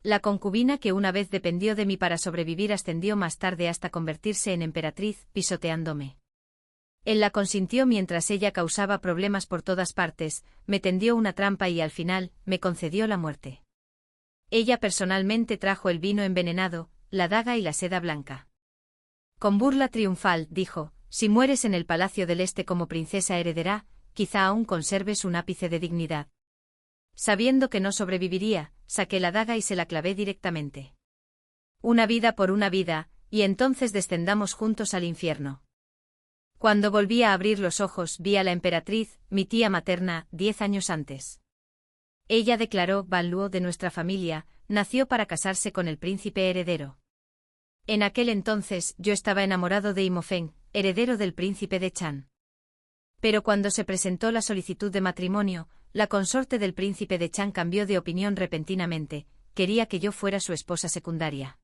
La concubina que una vez dependió de mí para sobrevivir ascendió más tarde hasta convertirse en emperatriz, pisoteándome. Él la consintió mientras ella causaba problemas por todas partes, me tendió una trampa y al final, me concedió la muerte. Ella personalmente trajo el vino envenenado, la daga y la seda blanca. Con burla triunfal, dijo, si mueres en el Palacio del Este como princesa heredera, quizá aún conserves un ápice de dignidad. Sabiendo que no sobreviviría, saqué la daga y se la clavé directamente. Una vida por una vida, y entonces descendamos juntos al infierno. Cuando volví a abrir los ojos vi a la emperatriz, mi tía materna, 10 años antes. Ella declaró, Ban Luo de nuestra familia, nació para casarse con el príncipe heredero. En aquel entonces yo estaba enamorado de Imofeng, heredero del príncipe de Chan. Pero cuando se presentó la solicitud de matrimonio, la consorte del príncipe de Chan cambió de opinión repentinamente, quería que yo fuera su esposa secundaria.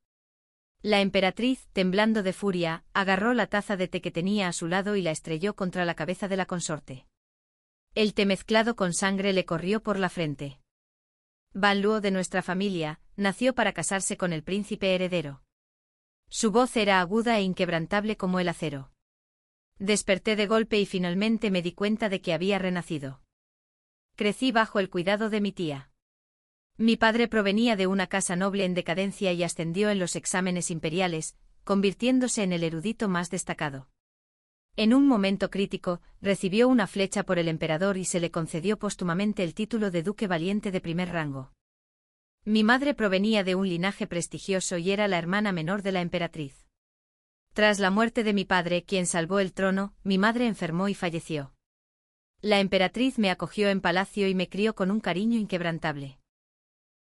La emperatriz, temblando de furia, agarró la taza de té que tenía a su lado y la estrelló contra la cabeza de la consorte. El té mezclado con sangre le corrió por la frente. Ban Luo de nuestra familia, nació para casarse con el príncipe heredero. Su voz era aguda e inquebrantable como el acero. Desperté de golpe y finalmente me di cuenta de que había renacido. Crecí bajo el cuidado de mi tía. Mi padre provenía de una casa noble en decadencia y ascendió en los exámenes imperiales, convirtiéndose en el erudito más destacado. En un momento crítico, recibió una flecha por el emperador y se le concedió póstumamente el título de duque valiente de primer rango. Mi madre provenía de un linaje prestigioso y era la hermana menor de la emperatriz. Tras la muerte de mi padre, quien salvó el trono, mi madre enfermó y falleció. La emperatriz me acogió en palacio y me crió con un cariño inquebrantable.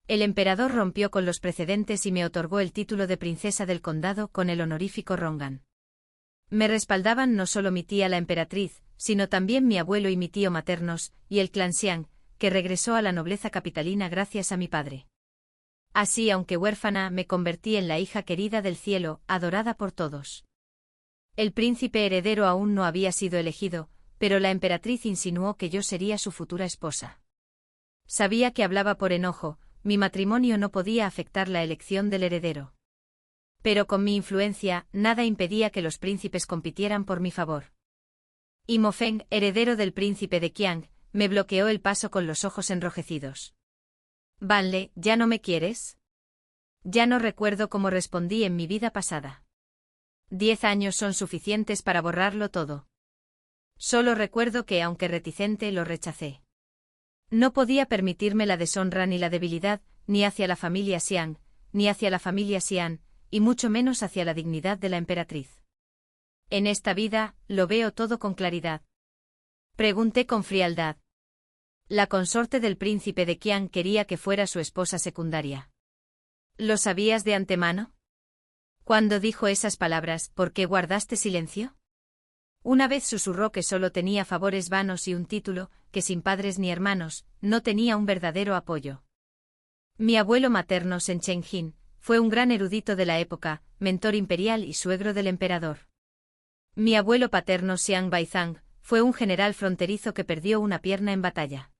El emperador rompió con los precedentes y me otorgó el título de princesa del condado con el honorífico Rongan. Me respaldaban no solo mi tía la emperatriz, sino también mi abuelo y mi tío maternos, y el clan Xiang, que regresó a la nobleza capitalina gracias a mi padre. Así, aunque huérfana, me convertí en la hija querida del cielo, adorada por todos. El príncipe heredero aún no había sido elegido, pero la emperatriz insinuó que yo sería su futura esposa. Sabía que hablaba por enojo, mi matrimonio no podía afectar la elección del heredero. Pero con mi influencia, nada impedía que los príncipes compitieran por mi favor. Imofeng, heredero del príncipe de Qiang, me bloqueó el paso con los ojos enrojecidos. Banle, ¿ya no me quieres? Ya no recuerdo cómo respondí en mi vida pasada. 10 años son suficientes para borrarlo todo. Solo recuerdo que, aunque reticente, lo rechacé. No podía permitirme la deshonra ni la debilidad, ni hacia la familia Xiang, ni hacia la familia Xian, y mucho menos hacia la dignidad de la emperatriz. En esta vida, lo veo todo con claridad. Pregunté con frialdad. La consorte del príncipe de Qiang quería que fuera su esposa secundaria. ¿Lo sabías de antemano? Cuando dijo esas palabras, ¿por qué guardaste silencio? Una vez susurró que solo tenía favores vanos y un título, que sin padres ni hermanos, no tenía un verdadero apoyo. Mi abuelo materno Shen Chengjin fue un gran erudito de la época, mentor imperial y suegro del emperador. Mi abuelo paterno Xiang Baizang fue un general fronterizo que perdió una pierna en batalla.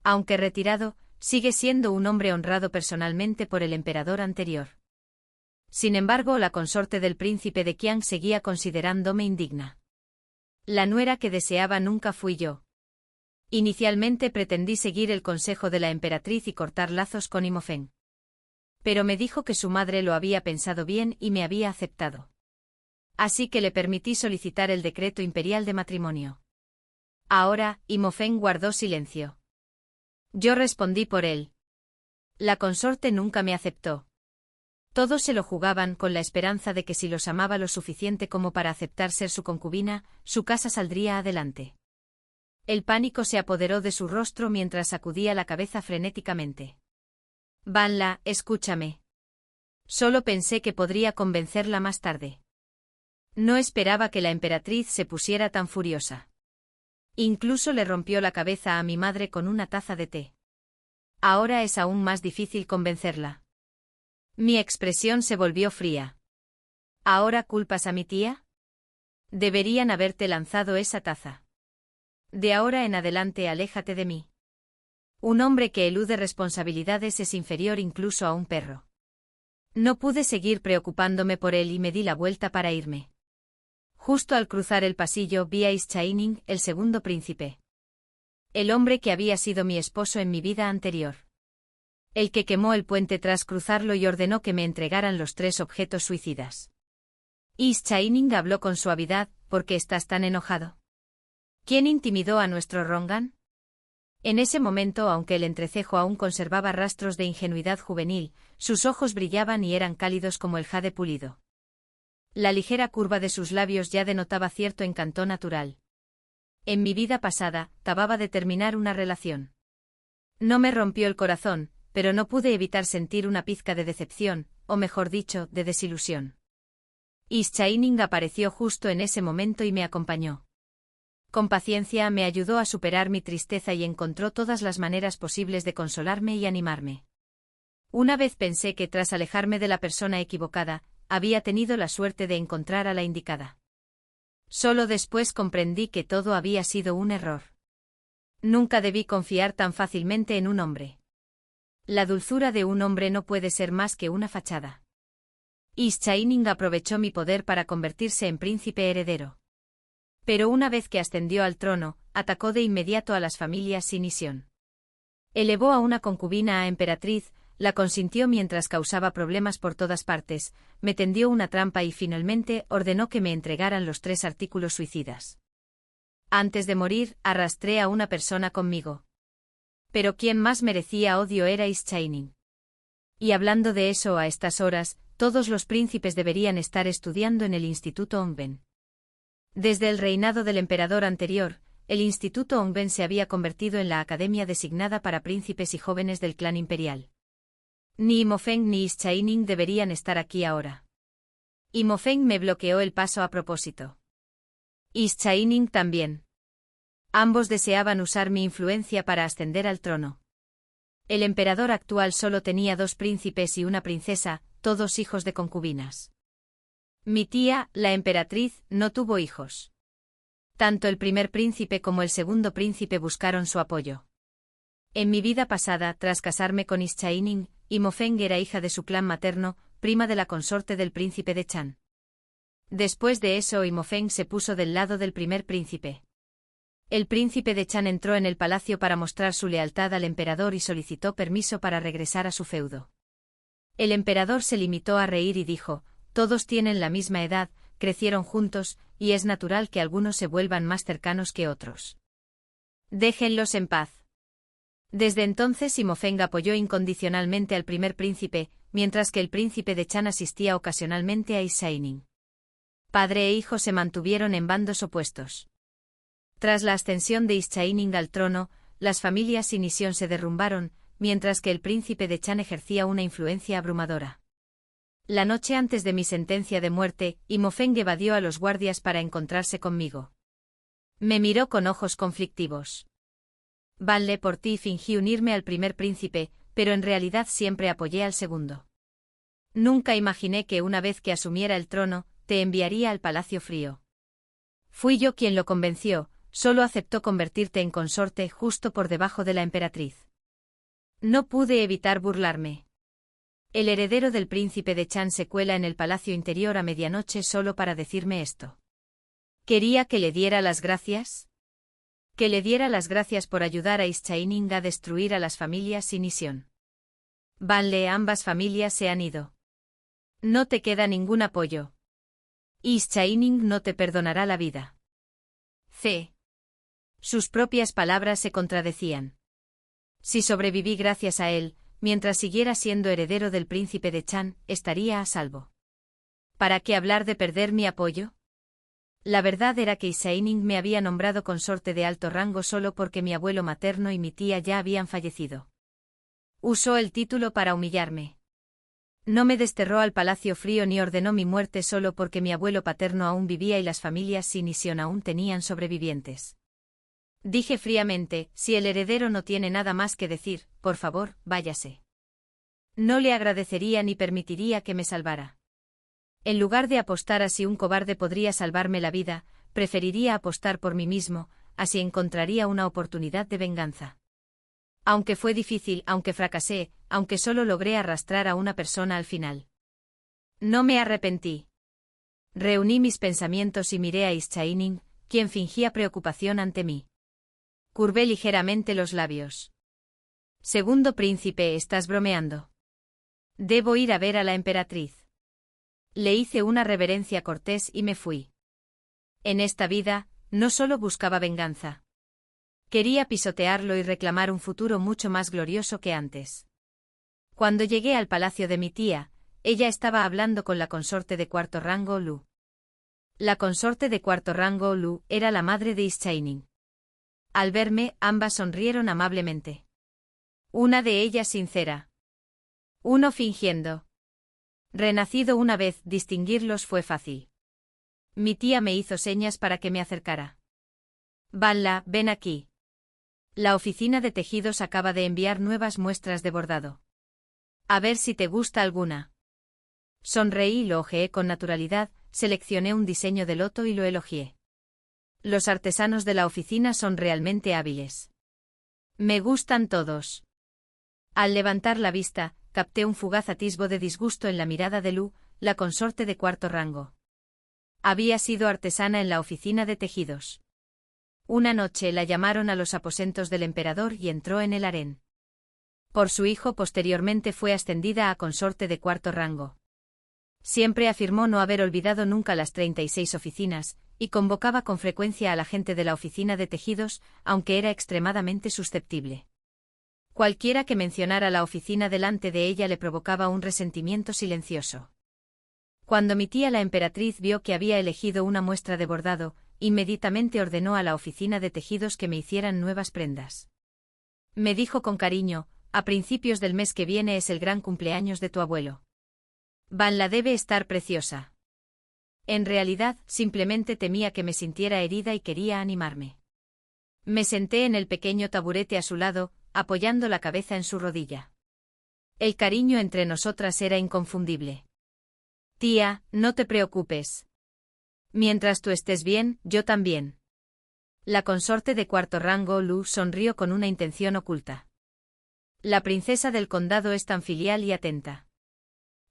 Aunque retirado, sigue siendo un hombre honrado personalmente por el emperador anterior. Sin embargo, la consorte del príncipe de Qiang seguía considerándome indigna. La nuera que deseaba nunca fui yo. Inicialmente pretendí seguir el consejo de la emperatriz y cortar lazos con Imofeng. Pero me dijo que su madre lo había pensado bien y me había aceptado. Así que le permití solicitar el decreto imperial de matrimonio. Ahora, Imofeng guardó silencio. Yo respondí por él. La consorte nunca me aceptó. Todos se lo jugaban con la esperanza de que si los amaba lo suficiente como para aceptar ser su concubina, su casa saldría adelante. El pánico se apoderó de su rostro mientras sacudía la cabeza frenéticamente. Banla, escúchame. Solo pensé que podría convencerla más tarde. No esperaba que la emperatriz se pusiera tan furiosa. Incluso le rompió la cabeza a mi madre con una taza de té. Ahora es aún más difícil convencerla. Mi expresión se volvió fría. ¿Ahora culpas a mi tía? Deberían haberte lanzado esa taza. De ahora en adelante aléjate de mí. Un hombre que elude responsabilidades es inferior incluso a un perro. No pude seguir preocupándome por él y me di la vuelta para irme. Justo al cruzar el pasillo vi a Is Chaining, el segundo príncipe. El hombre que había sido mi esposo en mi vida anterior. El que quemó el puente tras cruzarlo y ordenó que me entregaran los 3 objetos suicidas. Is Chaining habló con suavidad. ¿Por qué estás tan enojado? ¿Quién intimidó a nuestro Rongan? En ese momento, aunque el entrecejo aún conservaba rastros de ingenuidad juvenil, sus ojos brillaban y eran cálidos como el jade pulido. La ligera curva de sus labios ya denotaba cierto encanto natural. En mi vida pasada, acababa de terminar una relación. No me rompió el corazón, pero no pude evitar sentir una pizca de decepción, o mejor dicho, de desilusión. Is Chaining apareció justo en ese momento y me acompañó. Con paciencia me ayudó a superar mi tristeza y encontró todas las maneras posibles de consolarme y animarme. Una vez pensé que tras alejarme de la persona equivocada, había tenido la suerte de encontrar a la indicada. Solo después comprendí que todo había sido un error. Nunca debí confiar tan fácilmente en un hombre. La dulzura de un hombre no puede ser más que una fachada. Is Chaining aprovechó mi poder para convertirse en príncipe heredero. Pero una vez que ascendió al trono, atacó de inmediato a las familias Sinisión. Elevó a una concubina a emperatriz, la consintió mientras causaba problemas por todas partes, me tendió una trampa y finalmente ordenó que me entregaran los 3 artículos suicidas. Antes de morir, arrastré a una persona conmigo. Pero quien más merecía odio era Is Chaining. Y hablando de eso a estas horas, todos los príncipes deberían estar estudiando en el Instituto Ongben. Desde el reinado del emperador anterior, el Instituto Ongben se había convertido en la academia designada para príncipes y jóvenes del clan imperial. Ni Imofeng ni Is Chaining deberían estar aquí ahora. Imofeng me bloqueó el paso a propósito. Is Chaining también. Ambos deseaban usar mi influencia para ascender al trono. El emperador actual solo tenía 2 príncipes y una princesa, todos hijos de concubinas. Mi tía, la emperatriz, no tuvo hijos. Tanto el primer príncipe como el segundo príncipe buscaron su apoyo. En mi vida pasada, tras casarme con Is Chaining, Imofeng era hija de su clan materno, prima de la consorte del príncipe de Chan. Después de eso, Imofeng se puso del lado del primer príncipe. El príncipe de Chan entró en el palacio para mostrar su lealtad al emperador y solicitó permiso para regresar a su feudo. El emperador se limitó a reír y dijo: todos tienen la misma edad, crecieron juntos, y es natural que algunos se vuelvan más cercanos que otros. Déjenlos en paz. Desde entonces Imofeng apoyó incondicionalmente al primer príncipe, mientras que el príncipe de Chan asistía ocasionalmente a Is Chaining. Padre e hijo se mantuvieron en bandos opuestos. Tras la ascensión de Is Chaining al trono, las familias Sinisión se derrumbaron, mientras que el príncipe de Chan ejercía una influencia abrumadora. La noche antes de mi sentencia de muerte, Imofeng evadió a los guardias para encontrarse conmigo. Me miró con ojos conflictivos. Vale por ti, fingí unirme al primer príncipe, pero en realidad siempre apoyé al segundo. Nunca imaginé que una vez que asumiera el trono, te enviaría al Palacio Frío. Fui yo quien lo convenció, solo aceptó convertirte en consorte justo por debajo de la emperatriz. No pude evitar burlarme. El heredero del príncipe de Chan se cuela en el palacio interior a medianoche solo para decirme esto. ¿Quería que le diera las gracias? Que le diera las gracias por ayudar a Is Chaining a destruir a las familias Sinisión. Vale, ambas familias se han ido. No te queda ningún apoyo. Is Chaining no te perdonará la vida. C. Sus propias palabras se contradecían. Si sobreviví gracias a él, mientras siguiera siendo heredero del príncipe de Chan, estaría a salvo. ¿Para qué hablar de perder mi apoyo? La verdad era que Is Chaining me había nombrado consorte de alto rango solo porque mi abuelo materno y mi tía ya habían fallecido. Usó el título para humillarme. No me desterró al Palacio Frío ni ordenó mi muerte solo porque mi abuelo paterno aún vivía y las familias Sinisión aún tenían sobrevivientes. Dije fríamente: si el heredero no tiene nada más que decir, por favor, váyase. No le agradecería ni permitiría que me salvara. En lugar de apostar a si un cobarde podría salvarme la vida, preferiría apostar por mí mismo, así encontraría una oportunidad de venganza. Aunque fue difícil, aunque fracasé, aunque solo logré arrastrar a una persona al final. No me arrepentí. Reuní mis pensamientos y miré a Ischainin, quien fingía preocupación ante mí. Curvé ligeramente los labios. Segundo príncipe, ¿estás bromeando? Debo ir a ver a la emperatriz. Le hice una reverencia cortés y me fui. En esta vida, no solo buscaba venganza. Quería pisotearlo y reclamar un futuro mucho más glorioso que antes. Cuando llegué al palacio de mi tía, ella estaba hablando con la consorte de cuarto rango Lu. La consorte de cuarto rango Lu era la madre de Ischainin. Al verme, ambas sonrieron amablemente. Una de ellas sincera. Uno fingiendo. Renacido una vez, distinguirlos fue fácil. Mi tía me hizo señas para que me acercara. Vanla, ven aquí. La oficina de tejidos acaba de enviar nuevas muestras de bordado. A ver si te gusta alguna. Sonreí y lo ojeé con naturalidad, seleccioné un diseño de loto y lo elogié. Los artesanos de la oficina son realmente hábiles. Me gustan todos. Al levantar la vista, capté un fugaz atisbo de disgusto en la mirada de Lu, la consorte de cuarto rango. Había sido artesana en la oficina de tejidos. Una noche la llamaron a los aposentos del emperador y entró en el harén. Por su hijo posteriormente fue ascendida a consorte de cuarto rango. Siempre afirmó no haber olvidado nunca las 36 oficinas, y convocaba con frecuencia a la gente de la oficina de tejidos, aunque era extremadamente susceptible. Cualquiera que mencionara la oficina delante de ella le provocaba un resentimiento silencioso. Cuando mi tía la emperatriz vio que había elegido una muestra de bordado, inmediatamente ordenó a la oficina de tejidos que me hicieran nuevas prendas. Me dijo con cariño, a principios del mes que viene es el gran cumpleaños de tu abuelo. Vanla debe estar preciosa. En realidad, simplemente temía que me sintiera herida y quería animarme. Me senté en el pequeño taburete a su lado, apoyando la cabeza en su rodilla. El cariño entre nosotras era inconfundible. Tía, no te preocupes. Mientras tú estés bien, yo también. La consorte de cuarto rango Lu sonrió con una intención oculta. La princesa del condado es tan filial y atenta.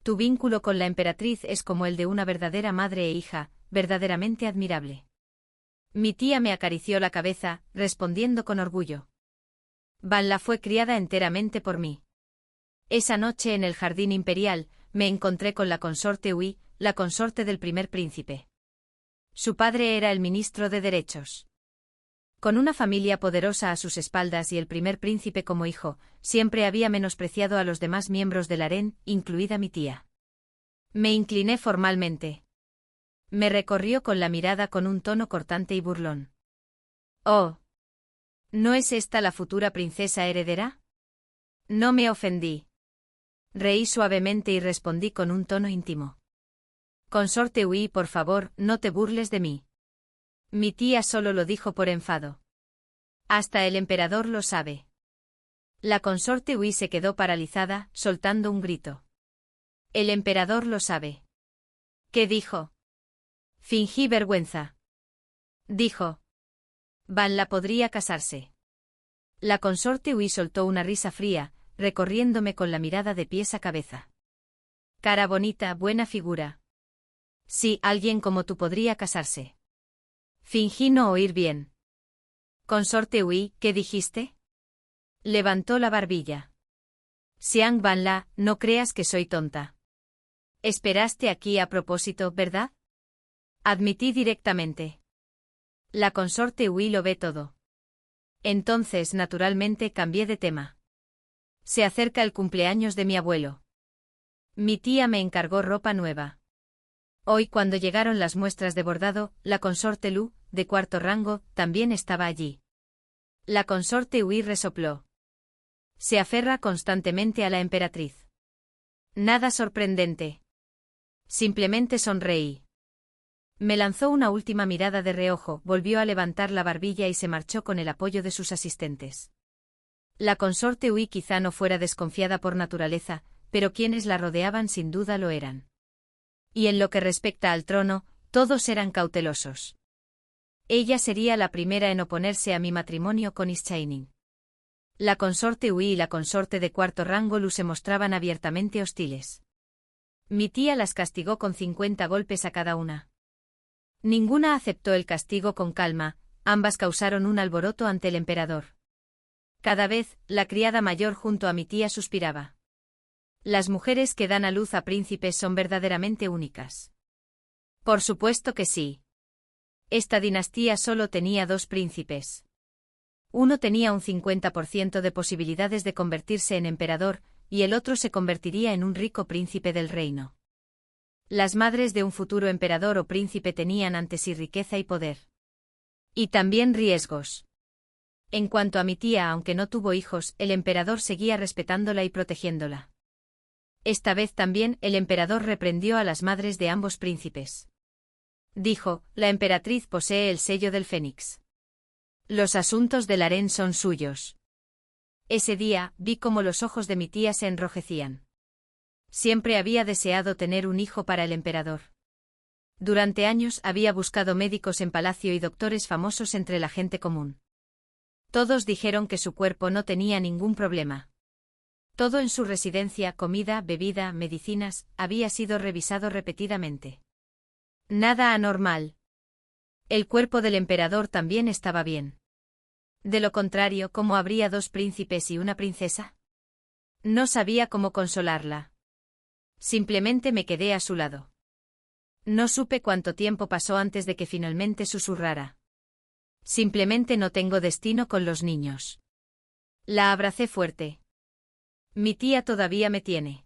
Tu vínculo con la emperatriz es como el de una verdadera madre e hija, verdaderamente admirable. Mi tía me acarició la cabeza, respondiendo con orgullo. Vanla fue criada enteramente por mí. Esa noche en el jardín imperial, me encontré con la consorte Ui, la consorte del primer príncipe. Su padre era el ministro de Derechos. Con una familia poderosa a sus espaldas y el primer príncipe como hijo, siempre había menospreciado a los demás miembros del harén, incluida mi tía. Me incliné formalmente. Me recorrió con la mirada con un tono cortante y burlón. Oh. ¿No es esta la futura princesa heredera? No me ofendí. Reí suavemente y respondí con un tono íntimo. Consorte Ui, por favor, no te burles de mí. Mi tía solo lo dijo por enfado. Hasta el emperador lo sabe. La consorte Ui se quedó paralizada, soltando un grito. El emperador lo sabe. ¿Qué dijo? Fingí vergüenza. Dijo. Vanla podría casarse. La consorte Ui soltó una risa fría, recorriéndome con la mirada de pies a cabeza. Cara bonita, buena figura. Sí, alguien como tú podría casarse. Fingí no oír bien. Consorte Ui, ¿qué dijiste? Levantó la barbilla. Xiang Vanla, no creas que soy tonta. Esperaste aquí a propósito, ¿verdad? Admití directamente. La consorte Ui lo ve todo. Entonces, naturalmente, cambié de tema. Se acerca el cumpleaños de mi abuelo. Mi tía me encargó ropa nueva. Hoy, cuando llegaron las muestras de bordado, la consorte Lu, de cuarto rango, también estaba allí. La consorte Ui resopló. Se aferra constantemente a la emperatriz. Nada sorprendente. Simplemente sonreí. Me lanzó una última mirada de reojo, volvió a levantar la barbilla y se marchó con el apoyo de sus asistentes. La consorte Ui quizá no fuera desconfiada por naturaleza, pero quienes la rodeaban sin duda lo eran. Y en lo que respecta al trono, todos eran cautelosos. Ella sería la primera en oponerse a mi matrimonio con Ischainin. La consorte Ui y la consorte de cuarto rango Lu se mostraban abiertamente hostiles. Mi tía las castigó con 50 golpes a cada una. Ninguna aceptó el castigo con calma, ambas causaron un alboroto ante el emperador. Cada vez, la criada mayor junto a mi tía suspiraba. Las mujeres que dan a luz a príncipes son verdaderamente únicas. Por supuesto que sí. Esta dinastía solo tenía 2 príncipes. Uno tenía un 50% de posibilidades de convertirse en emperador, y el otro se convertiría en un rico príncipe del reino. Las madres de un futuro emperador o príncipe tenían ante sí riqueza y poder. Y también riesgos. En cuanto a mi tía, aunque no tuvo hijos, el emperador seguía respetándola y protegiéndola. Esta vez también el emperador reprendió a las madres de ambos príncipes. Dijo, la emperatriz posee el sello del Fénix. Los asuntos del harén son suyos. Ese día, vi cómo los ojos de mi tía se enrojecían. Siempre había deseado tener un hijo para el emperador. Durante años había buscado médicos en palacio y doctores famosos entre la gente común. Todos dijeron que su cuerpo no tenía ningún problema. Todo en su residencia, comida, bebida, medicinas, había sido revisado repetidamente. Nada anormal. El cuerpo del emperador también estaba bien. De lo contrario, ¿cómo habría 2 príncipes y una princesa? No sabía cómo consolarla. Simplemente me quedé a su lado. No supe cuánto tiempo pasó antes de que finalmente susurrara. Simplemente no tengo destino con los niños. La abracé fuerte. Mi tía todavía me tiene.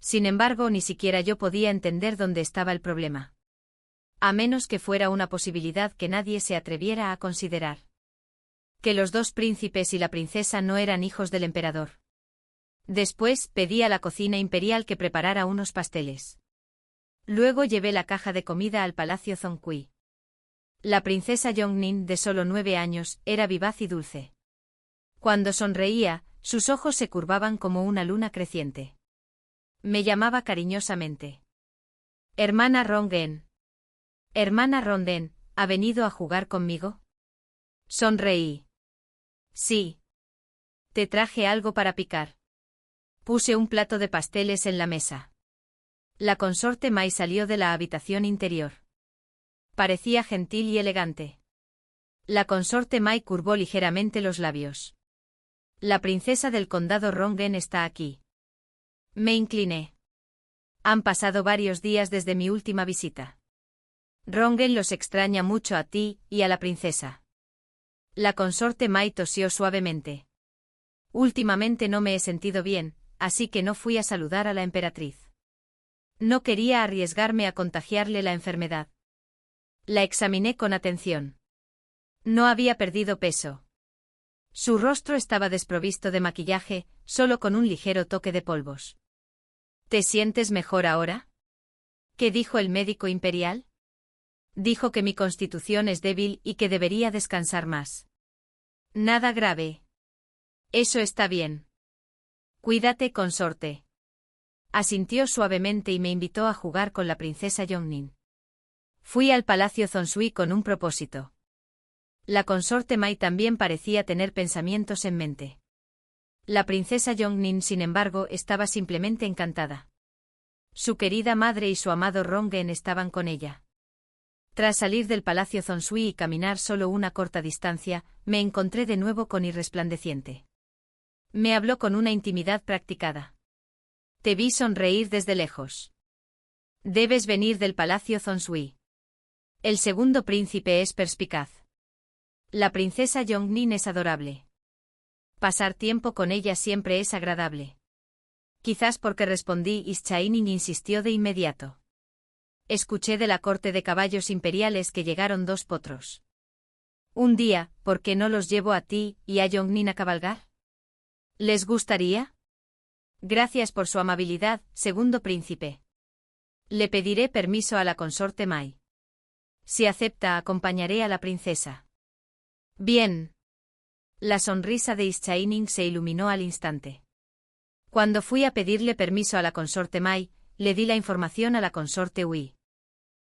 Sin embargo, ni siquiera yo podía entender dónde estaba el problema. A menos que fuera una posibilidad que nadie se atreviera a considerar. Que los 2 príncipes y la princesa no eran hijos del emperador. Después, pedí a la cocina imperial que preparara unos pasteles. Luego llevé la caja de comida al palacio Zongqi. La princesa Yongnin, de solo 9 años, era vivaz y dulce. Cuando sonreía, sus ojos se curvaban como una luna creciente. Me llamaba cariñosamente. Hermana Rongen. Hermana Ronden, ¿ha venido a jugar conmigo? Sonreí. Sí. Te traje algo para picar. Puse un plato de pasteles en la mesa. La consorte Mai salió de la habitación interior. Parecía gentil y elegante. La consorte Mai curvó ligeramente los labios. La princesa del condado Rongen está aquí. Me incliné. Han pasado varios días desde mi última visita. Rongen los extraña mucho a ti y a la princesa. La consorte Mai tosió suavemente. Últimamente no me he sentido bien, así que no fui a saludar a la emperatriz. No quería arriesgarme a contagiarle la enfermedad. La examiné con atención. No había perdido peso. Su rostro estaba desprovisto de maquillaje, solo con un ligero toque de polvos. ¿Te sientes mejor ahora? ¿Qué dijo el médico imperial? Dijo que mi constitución es débil y que debería descansar más. Nada grave. Eso está bien. Cuídate, consorte. Asintió suavemente y me invitó a jugar con la princesa Yongnin. Fui al palacio Zongqi con un propósito. La consorte Mai también parecía tener pensamientos en mente. La princesa Yongnin, sin embargo, estaba simplemente encantada. Su querida madre y su amado Rongen estaban con ella. Tras salir del palacio Zongqi y caminar solo una corta distancia, me encontré de nuevo con Irresplandeciente. Me habló con una intimidad practicada. Te vi sonreír desde lejos. Debes venir del palacio Zongqi. El segundo príncipe es perspicaz. La princesa Yongnin es adorable. Pasar tiempo con ella siempre es agradable. Quizás porque respondí, Ischaining insistió de inmediato. Escuché de la corte de caballos imperiales que llegaron 2 potros. Un día, ¿por qué no los llevo a ti y a Yongnin a cabalgar? ¿Les gustaría? Gracias por su amabilidad, segundo príncipe. Le pediré permiso a la consorte Mai. Si acepta, acompañaré a la princesa. Bien. La sonrisa de Ischaining se iluminó al instante. Cuando fui a pedirle permiso a la consorte Mai, le di la información a la consorte Ui.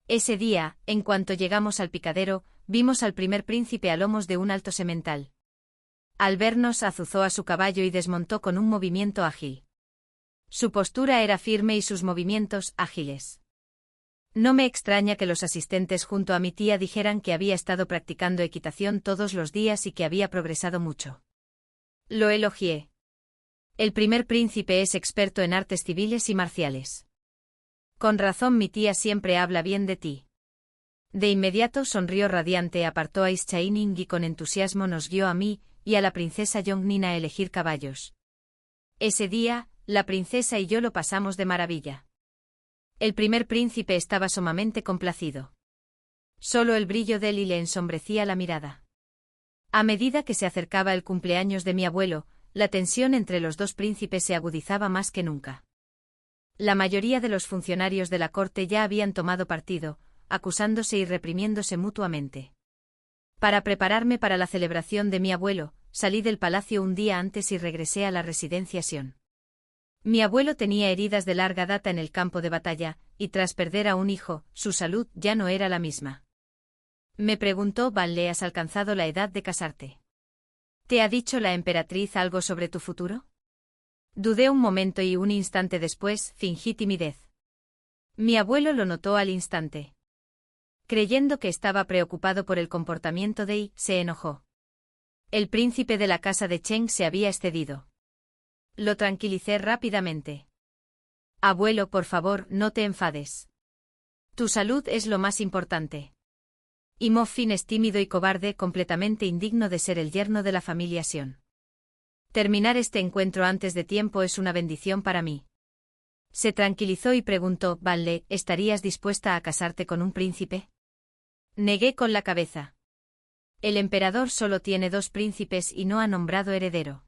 Ese día, en cuanto llegamos al picadero, vimos al primer príncipe a lomos de un alto semental. Al vernos azuzó a su caballo y desmontó con un movimiento ágil. Su postura era firme y sus movimientos ágiles. No me extraña que los asistentes junto a mi tía dijeran que había estado practicando equitación todos los días y que había progresado mucho. Lo elogié. El primer príncipe es experto en artes civiles y marciales. Con razón mi tía siempre habla bien de ti. De inmediato sonrió radiante, apartó a Ishaining y con entusiasmo nos guió a mí y a la princesa Yongnin a elegir caballos. Ese día, la princesa y yo lo pasamos de maravilla. El primer príncipe estaba sumamente complacido. Solo el brillo de él le ensombrecía la mirada. A medida que se acercaba el cumpleaños de mi abuelo, la tensión entre los dos príncipes se agudizaba más que nunca. La mayoría de los funcionarios de la corte ya habían tomado partido, acusándose y reprimiéndose mutuamente. Para prepararme para la celebración de mi abuelo, salí del palacio un día antes y regresé a la residencia Sion. Mi abuelo tenía heridas de larga data en el campo de batalla, y tras perder a un hijo, su salud ya no era la misma. Me preguntó: ¿Vale, has alcanzado la edad de casarte? ¿Te ha dicho la emperatriz algo sobre tu futuro? Dudé un momento y un instante después fingí timidez. Mi abuelo lo notó al instante. Creyendo que estaba preocupado por el comportamiento de Yi, se enojó. El príncipe de la casa de Cheng se había excedido. Lo tranquilicé rápidamente. Abuelo, por favor, no te enfades. Tu salud es lo más importante. Y Mo Fin es tímido y cobarde, completamente indigno de ser el yerno de la familia Sion. Terminar este encuentro antes de tiempo es una bendición para mí. Se tranquilizó y preguntó: Vale, ¿estarías dispuesta a casarte con un príncipe? Negué con la cabeza. El emperador solo tiene 2 príncipes y no ha nombrado heredero.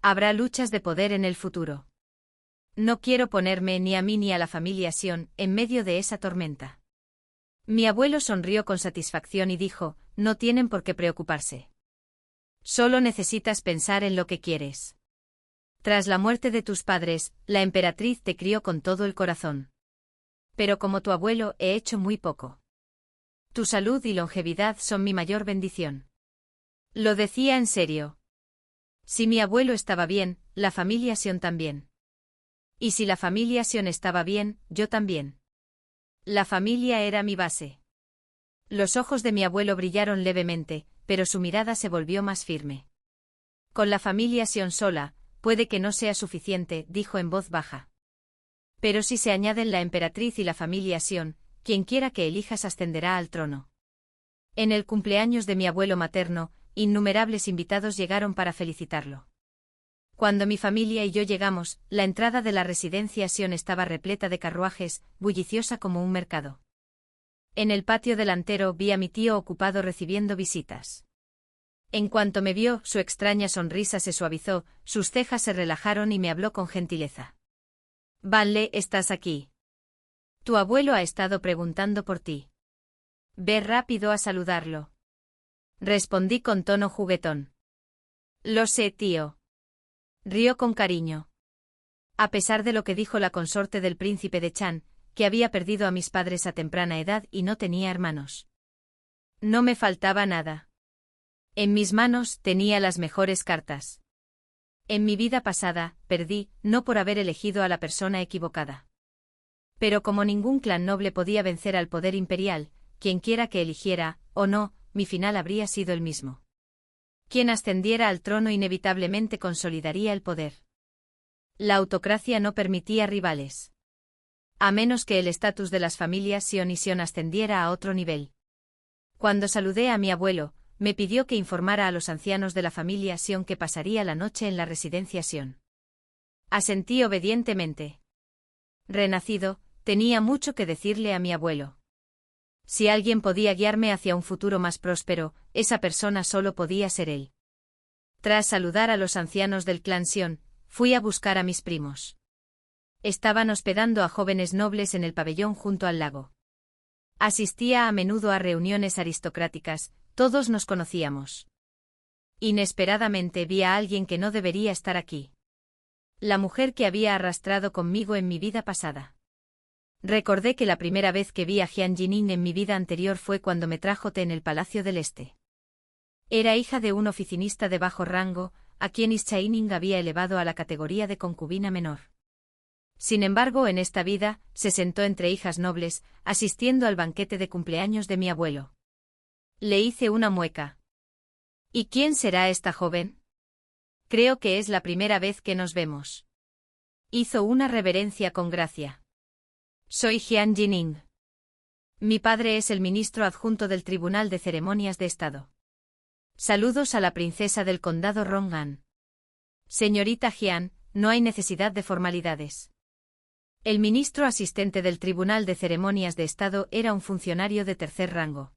Habrá luchas de poder en el futuro. No quiero ponerme ni a mí ni a la familia Sion en medio de esa tormenta. Mi abuelo sonrió con satisfacción y dijo: no tienen por qué preocuparse. Solo necesitas pensar en lo que quieres. Tras la muerte de tus padres, la emperatriz te crió con todo el corazón. Pero como tu abuelo, he hecho muy poco. Tu salud y longevidad son mi mayor bendición. Lo decía en serio. Si mi abuelo estaba bien, la familia Sion también. Y si la familia Sion estaba bien, yo también. La familia era mi base. Los ojos de mi abuelo brillaron levemente, pero su mirada se volvió más firme. Con la familia Sion sola, puede que no sea suficiente, dijo en voz baja. Pero si se añaden la emperatriz y la familia Sion, quienquiera que elijas ascenderá al trono. En el cumpleaños de mi abuelo materno, innumerables invitados llegaron para felicitarlo. Cuando mi familia y yo llegamos, la entrada de la residencia Sion estaba repleta de carruajes, bulliciosa como un mercado. En el patio delantero vi a mi tío ocupado recibiendo visitas. En cuanto me vio, su extraña sonrisa se suavizó, sus cejas se relajaron y me habló con gentileza. Vale, ¿estás aquí? Tu abuelo ha estado preguntando por ti. Ve rápido a saludarlo. Respondí con tono juguetón. Lo sé, tío. Rió con cariño. A pesar de lo que dijo la consorte del príncipe de Chan, que había perdido a mis padres a temprana edad y no tenía hermanos. No me faltaba nada. En mis manos tenía las mejores cartas. En mi vida pasada, perdí, no por haber elegido a la persona equivocada. Pero como ningún clan noble podía vencer al poder imperial, quienquiera que eligiera, o no, mi final habría sido el mismo. Quien ascendiera al trono inevitablemente consolidaría el poder. La autocracia no permitía rivales. A menos que el estatus de las familias Sion y Sion ascendiera a otro nivel. Cuando saludé a mi abuelo, me pidió que informara a los ancianos de la familia Sion que pasaría la noche en la residencia Sion. Asentí obedientemente. Renacido, tenía mucho que decirle a mi abuelo. Si alguien podía guiarme hacia un futuro más próspero, esa persona solo podía ser él. Tras saludar a los ancianos del clan Sion, fui a buscar a mis primos. Estaban hospedando a jóvenes nobles en el pabellón junto al lago. Asistía a menudo a reuniones aristocráticas, todos nos conocíamos. Inesperadamente vi a alguien que no debería estar aquí. La mujer que había arrastrado conmigo en mi vida pasada. Recordé que la primera vez que vi a Jian Jining en mi vida anterior fue cuando me trajo té en el Palacio del Este. Era hija de un oficinista de bajo rango, a quien Ishaining había elevado a la categoría de concubina menor. Sin embargo, en esta vida, se sentó entre hijas nobles, asistiendo al banquete de cumpleaños de mi abuelo. Le hice una mueca. ¿Y quién será esta joven? Creo que es la primera vez que nos vemos. Hizo una reverencia con gracia. Soy Jian Jining. Mi padre es el ministro adjunto del Tribunal de Ceremonias de Estado. Saludos a la princesa del condado Rongan. Señorita Jian, no hay necesidad de formalidades. El ministro asistente del Tribunal de Ceremonias de Estado era un funcionario de tercer rango.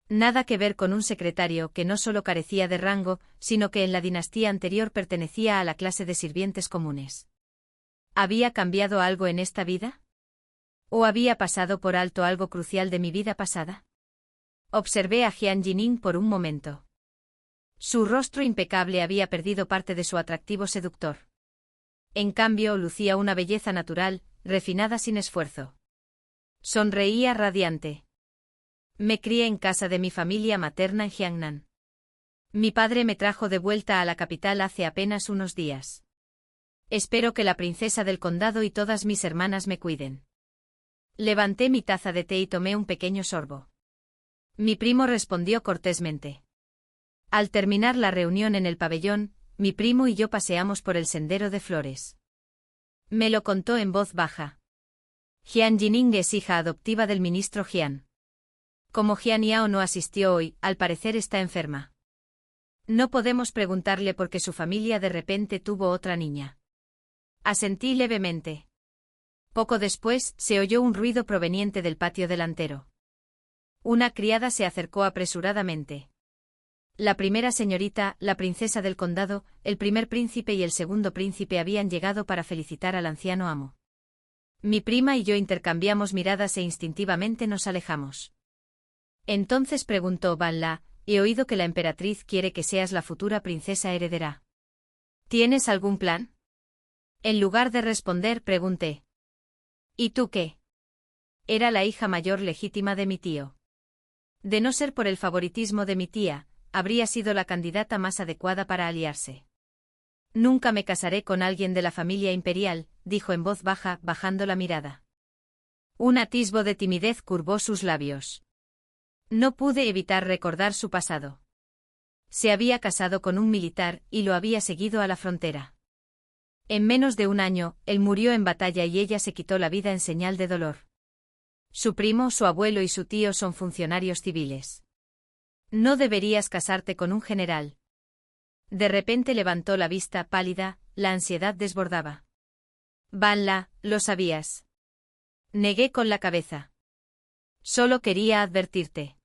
Nada que ver con un secretario que no solo carecía de rango, sino que en la dinastía anterior pertenecía a la clase de sirvientes comunes. ¿Había cambiado algo en esta vida? ¿O había pasado por alto algo crucial de mi vida pasada? Observé a Jian Jining por un momento. Su rostro impecable había perdido parte de su atractivo seductor. En cambio, lucía una belleza natural, refinada sin esfuerzo. Sonreía radiante. Me crié en casa de mi familia materna en Jiangnan. Mi padre me trajo de vuelta a la capital hace apenas unos días. Espero que la princesa del condado y todas mis hermanas me cuiden. Levanté mi taza de té y tomé un pequeño sorbo. Mi primo respondió cortésmente. Al terminar la reunión en el pabellón, mi primo y yo paseamos por el sendero de flores. Me lo contó en voz baja. Jian Jining es hija adoptiva del ministro Jian. Como Jian Yao no asistió hoy, al parecer está enferma. No podemos preguntarle por qué su familia de repente tuvo otra niña. Asentí levemente. Poco después, se oyó un ruido proveniente del patio delantero. Una criada se acercó apresuradamente. La primera señorita, la princesa del condado, el primer príncipe y el segundo príncipe habían llegado para felicitar al anciano amo. Mi prima y yo intercambiamos miradas e instintivamente nos alejamos. Entonces preguntó Ban La, he oído que la emperatriz quiere que seas la futura princesa heredera. ¿Tienes algún plan? En lugar de responder, pregunté. ¿Y tú qué? Era la hija mayor legítima de mi tío. De no ser por el favoritismo de mi tía, habría sido la candidata más adecuada para aliarse. Nunca me casaré con alguien de la familia imperial, dijo en voz baja, bajando la mirada. Un atisbo de timidez curvó sus labios. No pude evitar recordar su pasado. Se había casado con un militar y lo había seguido a la frontera. En menos de un año, él murió en batalla y ella se quitó la vida en señal de dolor. Su primo, su abuelo y su tío son funcionarios civiles. No deberías casarte con un general. De repente levantó la vista pálida, la ansiedad desbordaba. Ban La, lo sabías. Negué con la cabeza. Solo quería advertirte.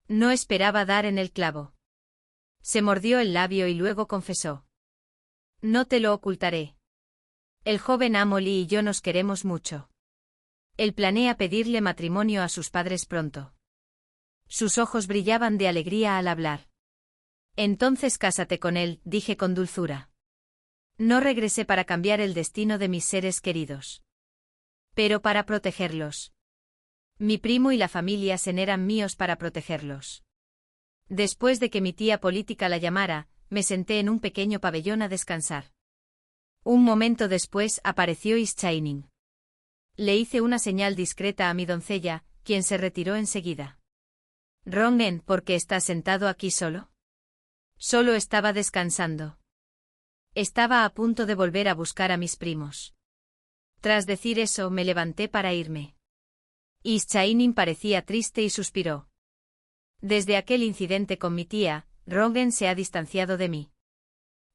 No esperaba dar en el clavo. Se mordió el labio y luego confesó. No te lo ocultaré. El joven amo Li y yo nos queremos mucho. Él planea pedirle matrimonio a sus padres pronto. Sus ojos brillaban de alegría al hablar. Entonces cásate con él, dije con dulzura. No regresé para cambiar el destino de mis seres queridos. Pero para protegerlos. Mi primo y la familia Sen eran míos para protegerlos. Después de que mi tía política la llamara, me senté en un pequeño pabellón a descansar. Un momento después apareció Ishaining. Le hice una señal discreta a mi doncella, quien se retiró enseguida. Rongen, ¿por qué estás sentado aquí solo? Solo estaba descansando. Estaba a punto de volver a buscar a mis primos. Tras decir eso, me levanté para irme. Ishaining parecía triste y suspiró. Desde aquel incidente con mi tía, Rongen se ha distanciado de mí.